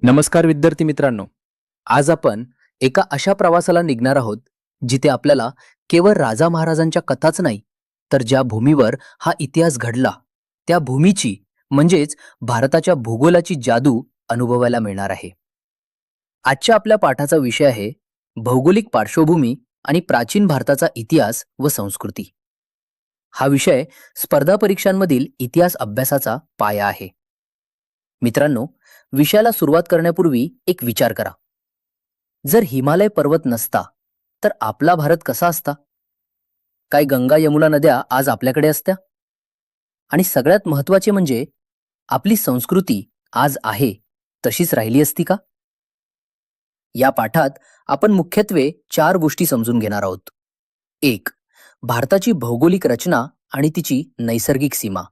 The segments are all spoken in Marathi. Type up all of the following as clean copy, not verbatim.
नमस्कार विद्यार्थी मित्रांनो. आज आपण एका अशा प्रवासाला निघणार आहोत जिथे आपल्याला केवळ राजा महाराजांच्या कथाच नाही, तर ज्या भूमीवर हा इतिहास घडला त्या भूमीची म्हणजेच भारताच्या भूगोलाची जादू अनुभवायला मिळणार आहे. आजच्या आपल्या पाठाचा विषय आहे भौगोलिक पार्श्वभूमी आणि प्राचीन भारताचा इतिहास व संस्कृती. हा विषय स्पर्धा परीक्षांमधील इतिहास अभ्यासाचा पाया आहे. मित्रांनो, विषयाला सुरुवात करण्यापूर्वी एक विचार करा. जर हिमालय पर्वत नसता तर आपला भारत कसा असता? काय गंगा यमुना नद्या आज आपल्याकडे असत्या? आणि सगळ्यात महत्त्वाचे म्हणजे आपली संस्कृती आज आहे तशीच राहिली असती का? या पाठात आपण मुख्यत्वे 4 गोष्टी समजून घेणार आहोत. 1. भारताची भौगोलिक रचना आणि तिची नैसर्गिक सीमा.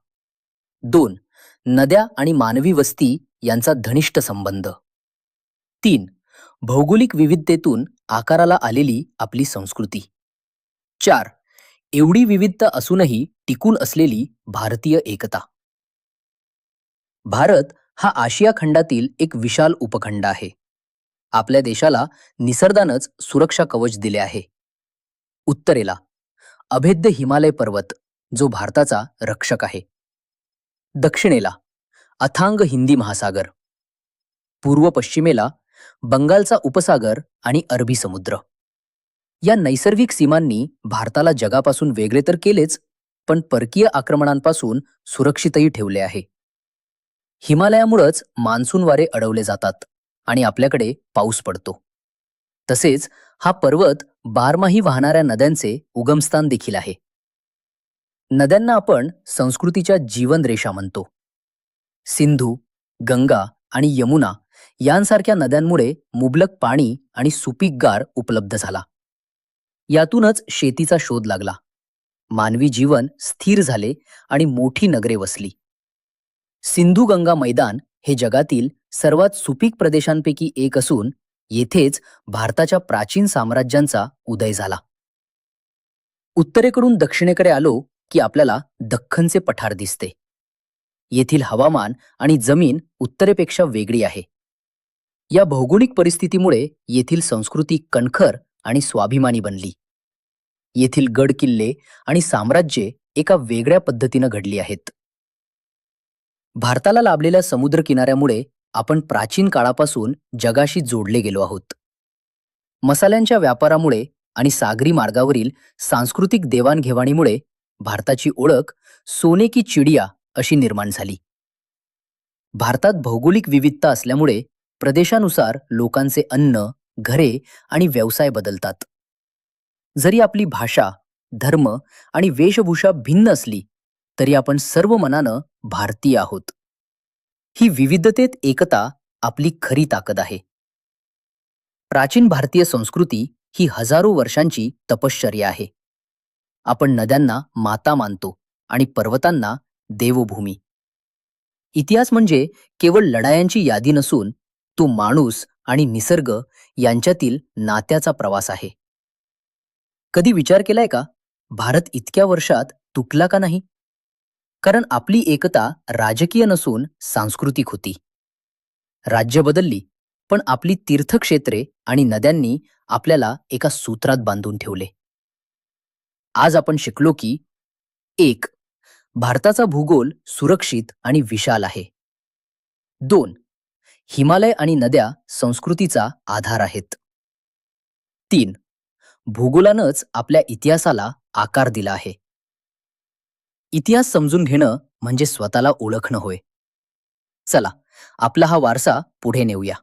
2. नद्या आणि मानवी वस्ती यांचा घनिष्ठ संबंध. 3. भौगोलिक विविधतेतून आकाराला आलेली आपली संस्कृती. 4. एवढी विविधता असूनही टिकून असलेली भारतीय एकता. भारत हा आशिया खंडातील एक विशाल उपखंड आहे. आपल्या देशाला निसर्गानंच सुरक्षा कवच दिले आहे. उत्तरेला अभेद्य हिमालय पर्वत जो भारताचा रक्षक आहे. दक्षिणेला अथांग हिंदी महासागर. पूर्व पश्चिमेला बंगालचा उपसागर आणि अरबी समुद्र. या नैसर्गिक सीमांनी भारताला जगापासून वेगळे तर केलेच, पण परकीय आक्रमणांपासून सुरक्षितही ठेवले आहे. हिमालयामुळेच मान्सून वारे अडवले जातात आणि आपल्याकडे पाऊस पडतो. तसेच हा पर्वत बारमाही वाहणाऱ्या नद्यांचे उगमस्थान देखील आहे. नद्यांना आपण संस्कृतीच्या जीवन रेषा म्हणतो. सिंधू, गंगा आणि यमुना यांसारख्या नद्यांमुळे मुबलक पाणी आणि सुपीक गार उपलब्ध झाला. यातूनच शेतीचा शोध लागला. मानवी जीवन स्थिर झाले आणि मोठी नगरे वसली. सिंधू गंगा मैदान हे जगातील सर्वात सुपीक प्रदेशांपैकी एक असून येथेच भारताच्या प्राचीन साम्राज्यांचा उदय झाला. उत्तरेकडून दक्षिणेकडे आलो की आपल्याला दख्खनचे पठार दिसते. येथील हवामान आणि जमीन उत्तरेपेक्षा वेगळी आहे. या भौगोलिक परिस्थितीमुळे येथील संस्कृती कणखर आणि स्वाभिमानी बनली. येथील गड किल्ले आणि साम्राज्ये एका वेगळ्या पद्धतीनं घडली आहेत. भारताला लाभलेल्या समुद्र किनाऱ्यामुळे आपण प्राचीन काळापासून जगाशी जोडले गेलो आहोत. मसाल्यांच्या व्यापारामुळे आणि सागरी मार्गावरील सांस्कृतिक देवाणघेवाणीमुळे भारताची ओळख सोने की चिडिया अशी निर्माण झाली. भारतात भौगोलिक विविधता असल्यामुळे प्रदेशानुसार लोकांचे अन्न, घरे आणि व्यवसाय बदलतात. जरी आपली भाषा, धर्म आणि वेशभूषा भिन्न असली तरी आपण सर्व मनानं भारतीय आहोत. ही विविधतेत एकता आपली खरी ताकद आहे. प्राचीन भारतीय संस्कृती ही हजारो वर्षांची तपश्चर्या आहे. आपण नद्यांना माता मानतो आणि पर्वतांना देवभूमी. इतिहास म्हणजे केवळ लढायांची यादी नसून तो माणूस आणि निसर्ग यांच्यातील नात्याचा प्रवास आहे. कधी विचार केलाय का, भारत इतक्या वर्षात तुटला का नाही? कारण आपली एकता राजकीय नसून सांस्कृतिक होती. राज्य बदलली, पण आपली तीर्थक्षेत्रे आणि नद्यांनी आपल्याला एका सूत्रात बांधून ठेवले. आज आपण शिकलो की 1. भारताचा भूगोल सुरक्षित आणि विशाल आहे. 2. हिमालय आणि नद्या संस्कृतीचा आधार आहेत. 3. भूगोलानंच आपल्या इतिहासाला आकार दिला आहे. इतिहास समजून घेणं म्हणजे स्वतःला ओळखणं होय. चला, आपला हा वारसा पुढे नेऊया.